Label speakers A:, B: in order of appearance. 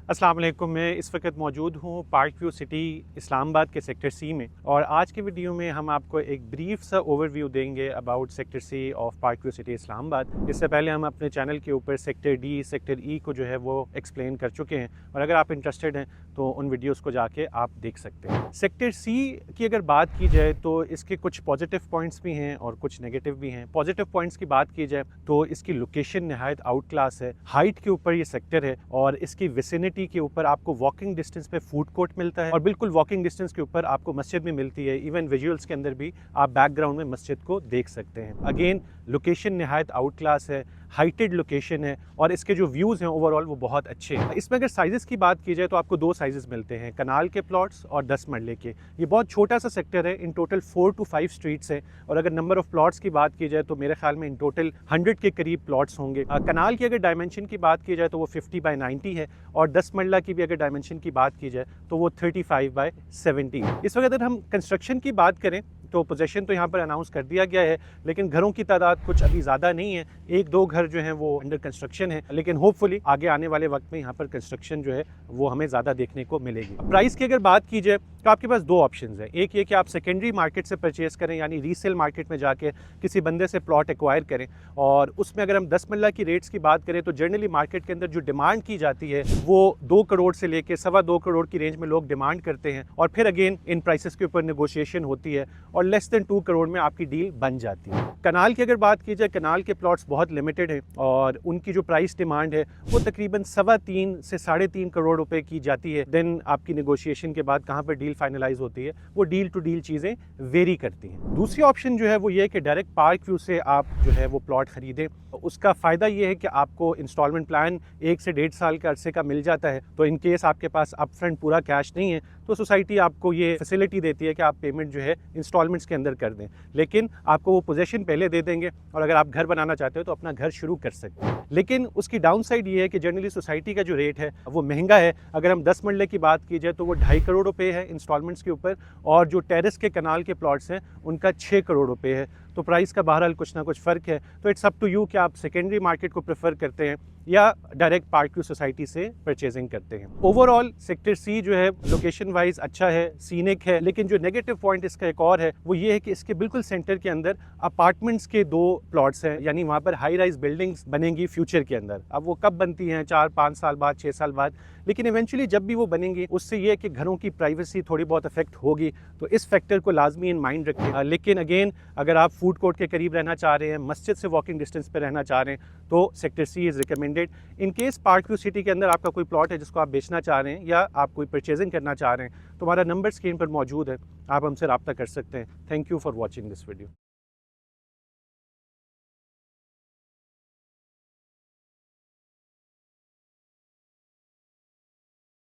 A: अस्सलाम वालेकुम। मैं इस वक्त मौजूद हूँ पार्क व्यू सिटी इस्लामाबाद के सेक्टर सी में, और आज की वीडियो में हम आपको एक ब्रीफ सा ओवरव्यू देंगे about sector C of Park View City Islamabad. इससे पहले हम अपने चैनल के ऊपर सेक्टर डी, सेक्टर ई को जो है वो एक्सप्लेन कर चुके हैं, और अगर आप इंटरेस्टेड हैं तो उन वीडियोज़ को जाके आप देख सकते हैं। सेक्टर सी की अगर बात की जाए तो इसके कुछ पॉजिटिव पॉइंट्स भी हैं और कुछ नेगेटिव भी हैं। पॉजिटिव पॉइंट्स की बात की जाए तो इसकी लोकेशन नहायत आउट क्लास है, हाइट के ऊपर ये सेक्टर है, और इसकी विसिनिटी के ऊपर आपको वॉकिंग डिस्टेंस पे फूड कोर्ट मिलता है, और बिल्कुल वॉकिंग डिस्टेंस के ऊपर आपको मस्जिद भी मिलती है। इवन विजुअल्स के अंदर भी आप बैकग्राउंड में मस्जिद को देख सकते हैं। अगेन लोकेशन नहायत आउट क्लास है, हाइटेड लोकेशन है, और इसके जो व्यूज़ हैं ओवरऑल वो बहुत अच्छे हैं। इसमें अगर साइज़ की बात की जाए तो आपको दो साइज़ मिलते हैं, कनाल के प्लॉट्स और 10 मरले के। ये बहुत छोटा सा सेक्टर है, इन टोटल 4 to 5 स्ट्रीट्स हैं, और अगर नंबर ऑफ प्लॉट्स की बात की जाए तो मेरे ख्याल में इन टोटल 100 के करीब प्लॉट्स होंगे। कनाल की अगर डायमेंशन की बात की जाए तो वो 50 by 90 है, और 10 मरला की भी अगर डायमेंशन की बात की जाए तो वो 35 by 70 है। इस वक्त अगर हम कंस्ट्रक्शन की बात करें तो पोजेशन तो यहाँ पर अनाउंस कर दिया गया है, लेकिन घरों की तादाद कुछ अभी ज़्यादा नहीं है। एक दो घर जो हैं वो अंडर कंस्ट्रक्शन है, लेकिन होपफुली आगे आने वाले वक्त में यहाँ पर कंस्ट्रक्शन जो है वो हमें ज़्यादा देखने को मिलेगी। प्राइस की अगर बात की जाए तो आपके पास दो ऑप्शंस हैं। एक ये कि आप सेकेंडरी मार्केट से परचेज़ करें, यानी रीसेल मार्केट में जाके किसी बंदे से प्लॉट एक्वायर करें, और उसमें अगर हम 10 मरला की रेट्स की बात करें तो जनरली मार्केट के अंदर जो डिमांड की जाती है वो 2 करोड़ से लेकर 2.25 करोड़ की रेंज में लोग डिमांड करते हैं, और फिर अगेन इन प्राइसेस के ऊपर नेगोशिएशन होती है और लेस देन 2 करोड़ में आपकी डील बन जाती है। कनाल की अगर बात की जाए, कनाल के प्लॉट्स बहुत लिमिटेड हैं, और उनकी जो प्राइस डिमांड है वो तकरीबन 3.25 से 3.5 करोड़ रुपए की जाती है। देन आपकी नेगोशिएशन के बाद कहाँ पर डील फाइनलाइज होती है वो डील टू डील चीज़ें वेरी करती हैं। दूसरी ऑप्शन जो है वो ये है कि डायरेक्ट पार्क व्यू से आप जो है वो प्लॉट खरीदें। उसका फ़ायदा ये है कि आपको इंस्टॉलमेंट प्लान 1 से 1.5 साल के अरसे का मिल जाता है, तो इन केस आपके पास अपफ्रंट पूरा कैश नहीं है तो सोसाइटी आपको ये फैसिलिटी देती है कि आप पेमेंट जो है इंस्टॉलमेंट्स के अंदर कर दें, लेकिन आपको वो पोजेशन पहले दे देंगे, और अगर आप घर बनाना चाहते हो तो अपना घर शुरू कर सकते हैं। लेकिन उसकी डाउन साइड ये है कि जनरली सोसाइटी का जो रेट है वो महंगा है। अगर हम 10 मरले की बात की जाए तो वो 2.5 करोड़ रुपए है इंस्टॉलमेंट्स के ऊपर, और जो टेरेस के कनाल के प्लॉट्स हैं उनका 6 करोड़ रुपए है। तो प्राइस का बहरहाल कुछ ना कुछ फ़र्क है। तो इट्स अप टू यू कि आप सेकेंडरी मार्केट को प्रेफर करते हैं या डायरेक्ट पार्क व्यू सोसाइटी से परचेजिंग करते हैं। ओवरऑल सेक्टर सी जो है लोकेशन वाइज अच्छा है, सीनिक है, लेकिन जो नेगेटिव पॉइंट इसका एक और है वो ये है कि इसके बिल्कुल सेंटर के अंदर अपार्टमेंट्स के 2 प्लॉट्स हैं, यानी वहाँ पर हाई राइज बिल्डिंग्स बनेंगी फ्यूचर के अंदर। अब वो कब बनती हैं, 4-5 साल बाद, 6 साल बाद, लेकिन इवेंचुअली जब भी वो बनेंगी उससे ये है कि घरों की प्राइवेसी थोड़ी बहुत अफेक्ट होगी, तो इस फैक्टर को लाजमी इन माइंड रखें। लेकिन अगेन अगर आप फूड कोर्ट के करीब रहना चाह रहे हैं, मस्जिद से वॉकिंग डिस्टेंस पे रहना चाह रहे हैं, तो sector C is recommended. In case Park View City के अंदर आपका कोई प्लॉट है जिसको आप बेचना चाह रहे हैं या आप कोई परचेजिंग करना चाह रहे हैं, तो हमारा नंबर स्क्रीन पर मौजूद है, आप हमसे रब्ता कर सकते हैं। Thank you for watching this video.